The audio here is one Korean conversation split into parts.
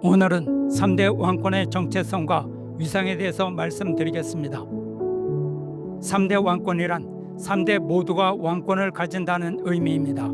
오늘은 3대 왕권의 정체성과 위상에 대해서 말씀드리겠습니다. 3대 왕권이란 3대 모두가 왕권을 가진다는 의미입니다.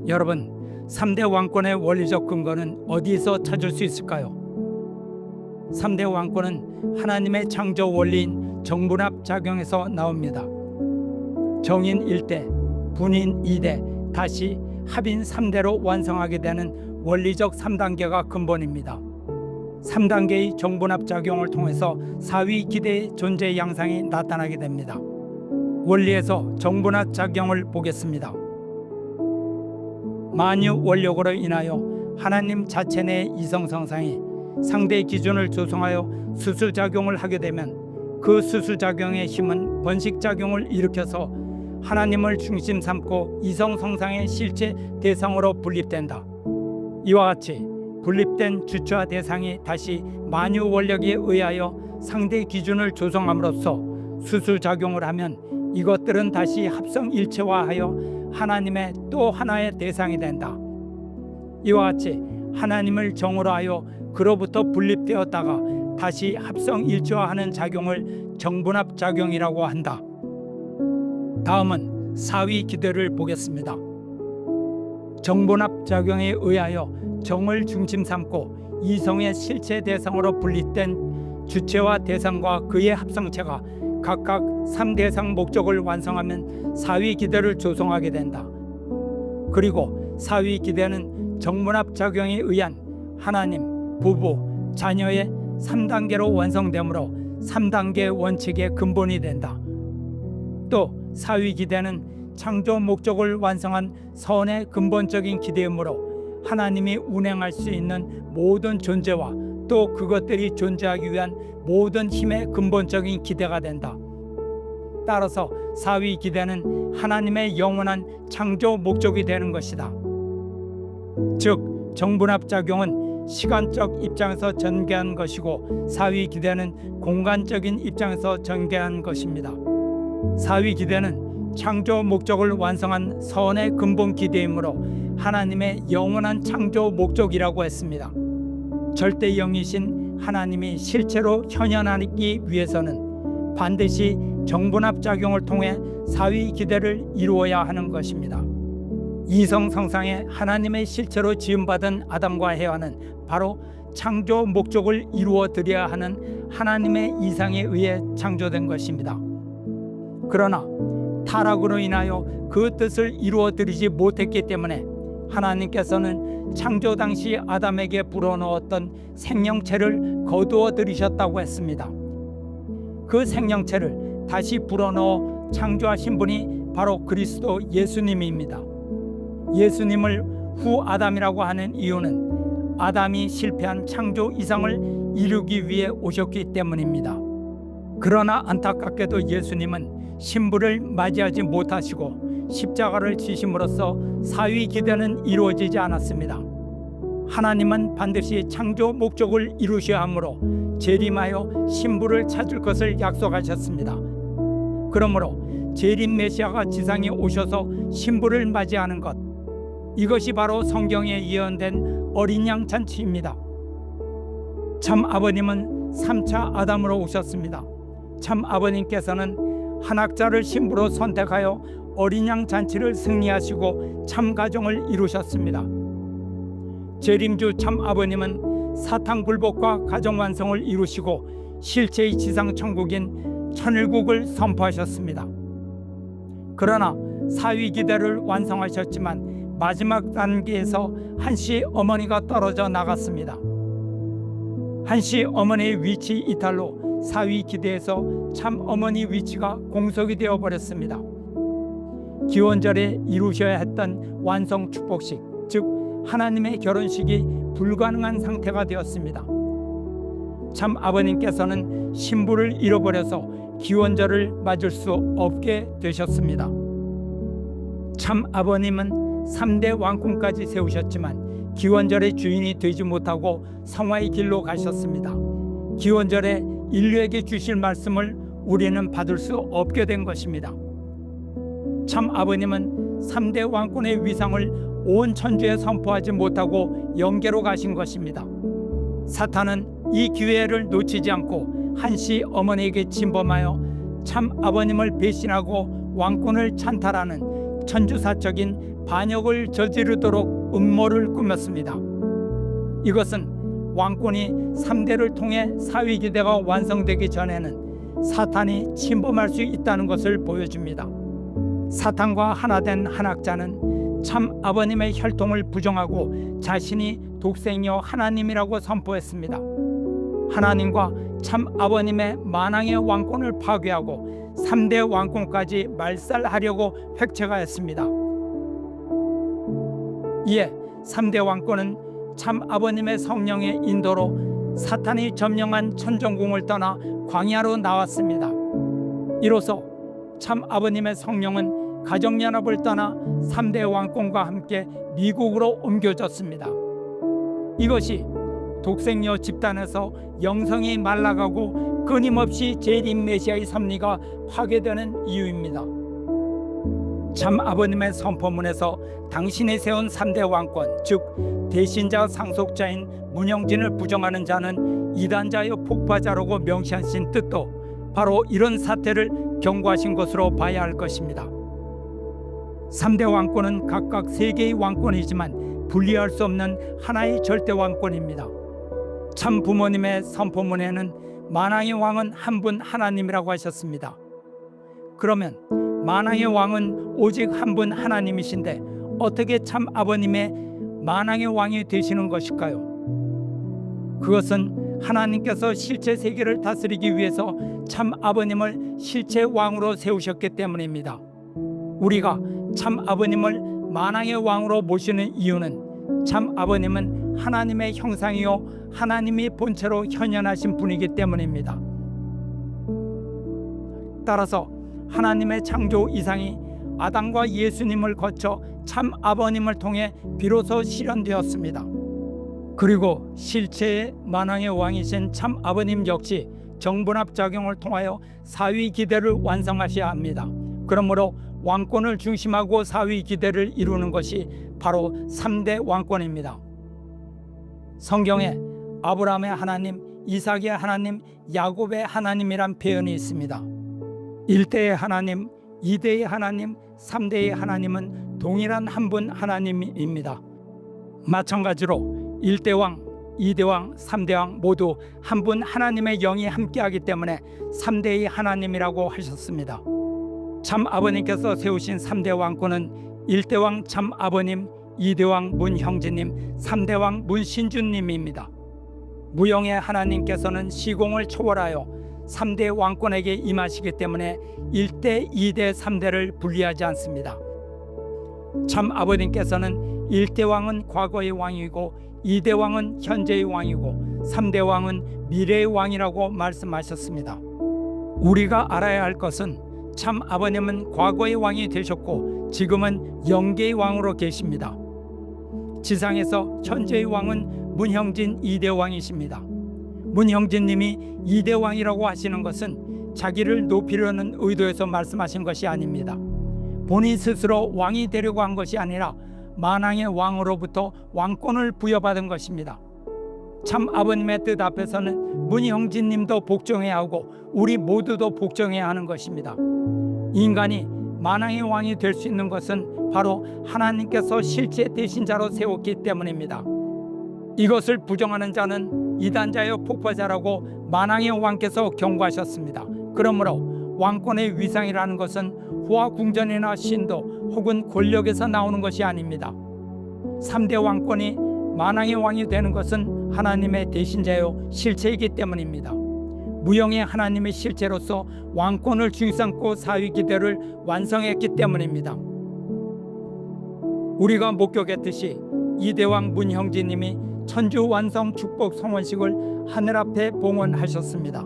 여러분, 3대 왕권의 원리적 근거는 어디서 찾을 수 있을까요? 3대 왕권은 하나님의 창조 원리인 정분합 작용에서 나옵니다. 정인 1대, 분인 2대, 다시 합인 3대로 완성하게 되는 원리적 3단계가 근본입니다. 3단계의 정분합 작용을 통해서 사위 기대의 존재 양상이 나타나게 됩니다. 원리에서 정분합 작용을 보겠습니다. 만유 원력으로 인하여 하나님 자체 내 이성성상이 상대 기준을 조성하여 수수작용을 하게 되면 그 수수작용의 힘은 번식작용을 일으켜서 하나님을 중심 삼고 이성성상의 실체 대상으로 분립된다. 이와 같이 분립된 주체와 대상이 다시 만유 원력에 의하여 상대 기준을 조성함으로써 수수작용을 하면 이것들은 다시 합성일체화하여 하나님의 또 하나의 대상이 된다. 이와 같이 하나님을 정으로 하여 그로부터 분립되었다가 다시 합성일체화하는 작용을 정분합 작용이라고 한다. 다음은 사위 기대를 보겠습니다. 정분합 작용에 의하여 정을 중심 삼고 이성의 실체 대상으로 분립된 주체와 대상과 그의 합성체가 각각 3대상 목적을 완성하면 사위 기대를 조성하게 된다. 그리고 사위 기대는 정분합 작용에 의한 하나님, 부부, 자녀의 3단계로 완성되므로 3단계 원칙의 근본이 된다. 또 사위 기대는 창조 목적을 완성한 선의 근본적인 기대이므로 하나님이 운행할 수 있는 모든 존재와 또 그것들이 존재하기 위한 모든 힘의 근본적인 기대가 된다. 따라서 사위 기대는 하나님의 영원한 창조 목적이 되는 것이다. 즉 정분합 작용은 시간적 입장에서 전개한 것이고 사위 기대는 공간적인 입장에서 전개한 것입니다. 사위 기대는 창조 목적을 완성한 선의 근본 기대이므로 하나님의 영원한 창조 목적이라고 했습니다. 절대 영이신 하나님이 실체로 현현하기 위해서는 반드시 정분합 작용을 통해 사위 기대를 이루어야 하는 것입니다. 이성성상의 하나님의 실체로 지음받은 아담과 해와는 바로 창조 목적을 이루어 드려야 하는 하나님의 이상에 의해 창조된 것입니다. 그러나 타락으로 인하여 그 뜻을 이루어 드리지 못했기 때문에 하나님께서는 창조 당시 아담에게 불어넣었던 생명체를 거두어 들이셨다고 했습니다. 그 생명체를 다시 불어넣어 창조하신 분이 바로 그리스도 예수님입니다. 예수님을 후 아담이라고 하는 이유는 아담이 실패한 창조 이상을 이루기 위해 오셨기 때문입니다. 그러나 안타깝게도 예수님은 신부를 맞이하지 못하시고 십자가를 지심으로써 사위 기대는 이루어지지 않았습니다. 하나님은 반드시 창조 목적을 이루셔야 하므로 재림하여 신부를 찾을 것을 약속하셨습니다. 그러므로 재림 메시아가 지상에 오셔서 신부를 맞이하는 것, 이것이 바로 성경에 예언된 어린 양 잔치입니다. 참 아버님은 3차 아담으로 오셨습니다. 참 아버님께서는 한학자를 신부로 선택하여 어린 양 잔치를 승리하시고 참 가정을 이루셨습니다. 재림주 참 아버님은 사탄 굴복과 가정 완성을 이루시고 실체의 지상 천국인 천일국을 선포하셨습니다. 그러나 사위 기대를 완성하셨지만 마지막 단계에서 한시 어머니가 떨어져 나갔습니다. 한시 어머니의 위치 이탈로 사위 기대에서 참 어머니 위치가 공석이 되어 버렸습니다. 기원절에 이루셔야 했던 완성 축복식, 즉 하나님의 결혼식이 불가능한 상태가 되었습니다. 참 아버님께서는 신부를 잃어버려서 기원절을 맞을 수 없게 되셨습니다. 참 아버님은 3대 왕궁까지 세우셨지만 기원절의 주인이 되지 못하고 성화의 길로 가셨습니다. 기원절에 인류에게 주실 말씀을 우리는 받을 수 없게 된 것입니다. 참 아버님은 3대 왕권의 위상을 온 천주에 선포하지 못하고 영계로 가신 것입니다. 사탄은 이 기회를 놓치지 않고 한시 어머니에게 침범하여 참 아버님을 배신하고 왕권을 찬탈하는 천주사적인 반역을 저지르도록 음모를 꾸몄습니다. 이것은 왕권이 3대를 통해 사위기대가 완성되기 전에는 사탄이 침범할 수 있다는 것을 보여줍니다. 사탄과 하나된 한학자는 참 아버님의 혈통을 부정하고 자신이 독생이요 하나님이라고 선포했습니다. 하나님과 참 아버님의 만왕의 왕권을 파괴하고 3대 왕권까지 말살하려고 획책하였습니다. 이에 3대 왕권은 참 아버님의 성령의 인도로 사탄이 점령한 천정궁을 떠나 광야로 나왔습니다. 이로써 참 아버님의 성령은 가정연합을 떠나 3대 왕권과 함께 미국으로 옮겨졌습니다. 이것이 독생녀 집단에서 영성이 말라가고 끊임없이 재림 메시아의 섭리가 파괴되는 이유입니다. 참 아버님의 선포문에서 당신이 세운 3대 왕권, 즉 대신자 상속자인 문영진을 부정하는 자는 이단자여 폭파자라고 명시하신 뜻도 바로 이런 사태를 경고하신 것으로 봐야 할 것입니다. 3대 왕권은 각각 3개의 왕권이지만 분리할 수 없는 하나의 절대 왕권입니다. 참 부모님의 선포문에는 만왕의 왕은 한 분 하나님이라고 하셨습니다. 그러면 만왕의 왕은 오직 한 분 하나님이신데 어떻게 참 아버님의 만왕의 왕이 되시는 것일까요? 그것은 하나님께서 실제 세계를 다스리기 위해서 참 아버님을 실제 왕으로 세우셨기 때문입니다. 우리가 참 아버님을 만왕의 왕으로 모시는 이유는 참 아버님은 하나님의 형상이요 하나님이 본체로 현현하신 분이기 때문입니다. 따라서 하나님의 창조 이상이 아담과 예수님을 거쳐 참 아버님을 통해 비로소 실현되었습니다. 그리고 실체의 만왕의 왕이신 참 아버님 역시 정분합 작용을 통하여 사위 기대를 완성하셔야 합니다. 그러므로 왕권을 중심하고 사위 기대를 이루는 것이 바로 3대 왕권입니다. 성경에 아브라함의 하나님, 이삭의 하나님, 야곱의 하나님이란 표현이 있습니다. 1대의 하나님, 2대의 하나님, 3대의 하나님은 동일한 한 분 하나님입니다. 마찬가지로 1대 왕, 2대 왕, 3대 왕 모두 한 분 하나님의 영이 함께하기 때문에 3대의 하나님이라고 하셨습니다. 참 아버님께서 세우신 3대 왕권은 1대 왕 참 아버님, 2대 왕 문형진님, 3대 왕 문신주님입니다. 무영의 하나님께서는 시공을 초월하여 3대 왕권에게 임하시기 때문에 1대, 2대, 3대를 분리하지 않습니다. 참 아버님께서는 1대 왕은 과거의 왕이고 2대 왕은 현재의 왕이고 3대 왕은 미래의 왕이라고 말씀하셨습니다. 우리가 알아야 할 것은 참 아버님은 과거의 왕이 되셨고 지금은 영계의 왕으로 계십니다. 지상에서 현재의 왕은 문형진 2대 왕이십니다. 문형진님이 2대 왕이라고 하시는 것은 자기를 높이려는 의도에서 말씀하신 것이 아닙니다. 본인 스스로 왕이 되려고 한 것이 아니라 만왕의 왕으로부터 왕권을 부여받은 것입니다. 참 아버님의 뜻 앞에서는 문형진님도 복종해야 하고 우리 모두도 복종해야 하는 것입니다. 인간이 만왕의 왕이 될 수 있는 것은 바로 하나님께서 실제 대신자로 세웠기 때문입니다. 이것을 부정하는 자는 이단자여 폭파자라고 만왕의 왕께서 경고하셨습니다. 그러므로 왕권의 위상이라는 것은 후화궁전이나 신도 혹은 권력에서 나오는 것이 아닙니다. 3대 왕권이 만왕의 왕이 되는 것은 하나님의 대신자요 실체이기 때문입니다. 무영의 하나님의 실체로서 왕권을 중심삼고 사위기대를 완성했기 때문입니다. 우리가 목격했듯이 2대 왕 문형진님이 천주 완성 축복 성원식을 하늘 앞에 봉헌하셨습니다.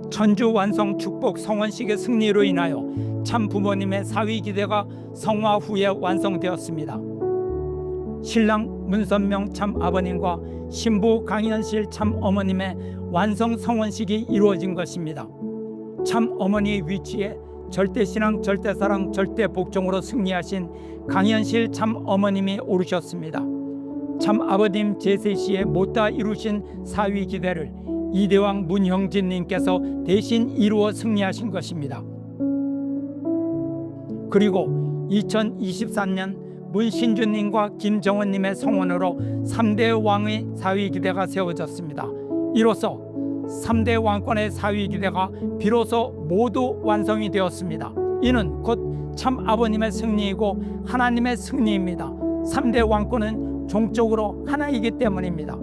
천주 완성 축복 성원식의 승리로 인하여 참 부모님의 사위기대가 성화 후에 완성되었습니다. 신랑 문선명 참 아버님과 신부 강현실 참 어머님의 완성 성원식이 이루어진 것입니다. 참 어머니의 위치에 절대신앙, 절대사랑, 절대복종으로 승리하신 강현실 참 어머님이 오르셨습니다. 참 아버님 제세시에 못다 이루신 사위 기대를 이대왕 문형진님께서 대신 이루어 승리하신 것입니다. 그리고 2023년 문신주님과 김정은님의 성원으로 3대 왕의 사위 기대가 세워졌습니다. 이로써 3대 왕권의 사위 기대가 비로소 모두 완성이 되었습니다. 이는 곧 참 아버님의 승리이고 하나님의 승리입니다. 3대 왕권은 종적으로 하나이기 때문입니다.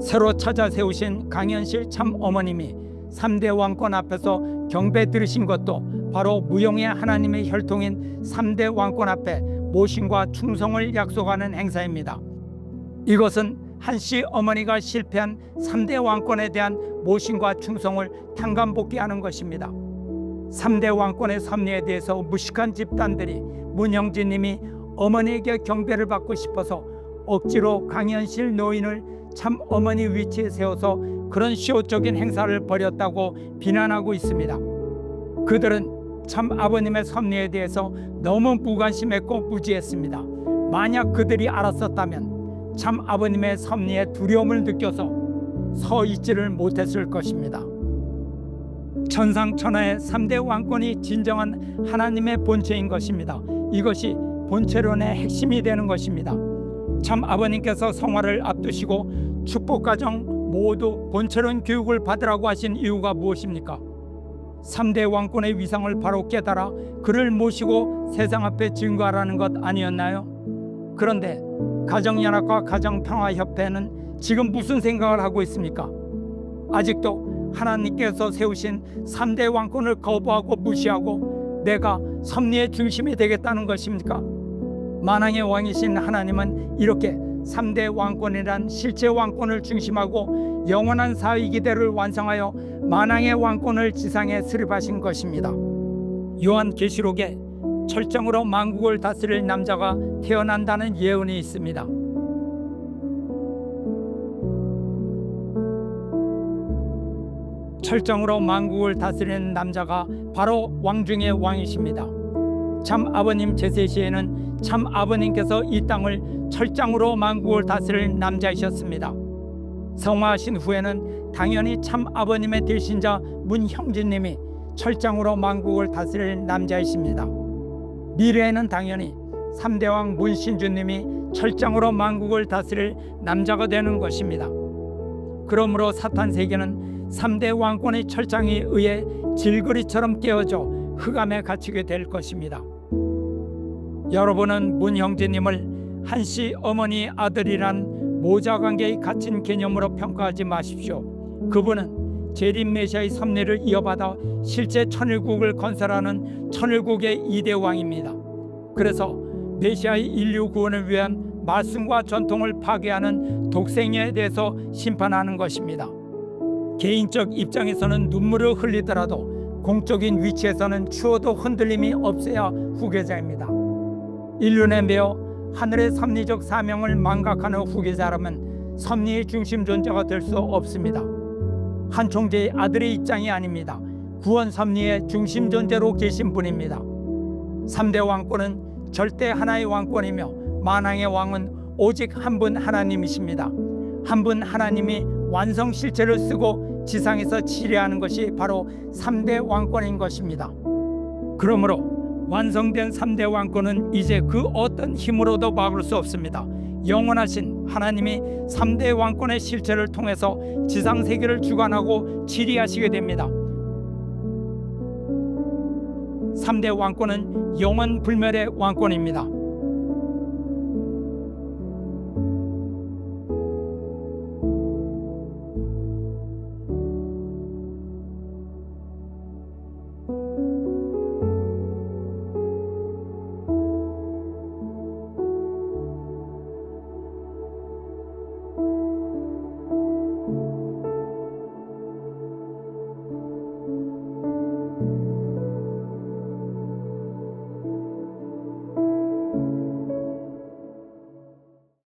새로 찾아 세우신 강현실 참 어머님이 3대 왕권 앞에서 경배 드리신 것도 바로 무용의 하나님의 혈통인 3대 왕권 앞에 모심과 충성을 약속하는 행사입니다. 이것은 한씨 어머니가 실패한 3대 왕권에 대한 모심과 충성을 탕감복귀하는 것입니다. 3대 왕권의 섭리에 대해서 무식한 집단들이 문형진님이 어머니에게 경배를 받고 싶어서 억지로 강현실 노인을 참 어머니 위치에 세워서 그런 시효적인 행사를 벌였다고 비난하고 있습니다. 그들은 참 아버님의 섭리에 대해서 너무 무관심했고 무지했습니다. 만약 그들이 알았었다면 참 아버님의 섭리에 두려움을 느껴서 서 있지를 못했을 것입니다. 천상천하의 3대 왕권이 진정한 하나님의 본체인 것입니다. 이것이 본체론의 핵심이 되는 것입니다. 참 아버님께서 성화를 앞두시고 축복가정 모두 본체론 교육을 받으라고 하신 이유가 무엇입니까? 3대 왕권의 위상을 바로 깨달아 그를 모시고 세상 앞에 증거하라는 것 아니었나요? 그런데 가정연합과 가정평화협회는 지금 무슨 생각을 하고 있습니까? 아직도 하나님께서 세우신 3대 왕권을 거부하고 무시하고 내가 섭리의 중심이 되겠다는 것입니까? 만왕의 왕이신 하나님은 이렇게 3대 왕권이란 실제 왕권을 중심하고 영원한 사위 기대를 완성하여 만왕의 왕권을 지상에 수립하신 것입니다. 요한계시록에 철정으로 만국을 다스릴 남자가 태어난다는 예언이 있습니다. 철정으로 만국을 다스리는 남자가 바로 왕 중의 왕이십니다. 참 아버님 제세시에는 참 아버님께서 이 땅을 철장으로 만국을 다스릴 남자이셨습니다. 성화하신 후에는 당연히 참 아버님의 대신자 문형진님이 철장으로 만국을 다스릴 남자이십니다. 미래에는 당연히 3대 왕 문신주님이 철장으로 만국을 다스릴 남자가 되는 것입니다. 그러므로 사탄 세계는 3대 왕권의 철장에 의해 질그리처럼 깨어져 흑암에 갇히게 될 것입니다. 여러분은 문형진님을 한씨 어머니 아들이란 모자관계에 갇힌 개념으로 평가하지 마십시오. 그분은 재림 메시아의 섭리를 이어받아 실제 천일국을 건설하는 천일국의 2대 왕입니다. 그래서 메시아의 인류 구원을 위한 말씀과 전통을 파괴하는 독생녀에 대해서 심판하는 것입니다. 개인적 입장에서는 눈물을 흘리더라도 공적인 위치에서는 추워도 흔들림이 없어야 후계자입니다. 인륜에 매어 하늘의 섭리적 사명을 망각하는 후계자라면 섭리의 중심 존재가 될 수 없습니다. 한 총재의 아들의 입장이 아닙니다. 구원 섭리의 중심 존재로 계신 분입니다. 3대 왕권은 절대 하나의 왕권이며 만왕의 왕은 오직 한 분 하나님이십니다. 한 분 하나님이 완성 실체를 쓰고 지상에서 치리하는 것이 바로 3대 왕권인 것입니다. 그러므로 완성된 3대 왕권은 이제 그 어떤 힘으로도 막을 수 없습니다. 영원하신 하나님이 3대 왕권의 실체를 통해서 지상 세계를 주관하고 치리하시게 됩니다. 3대 왕권은 영원 불멸의 왕권입니다.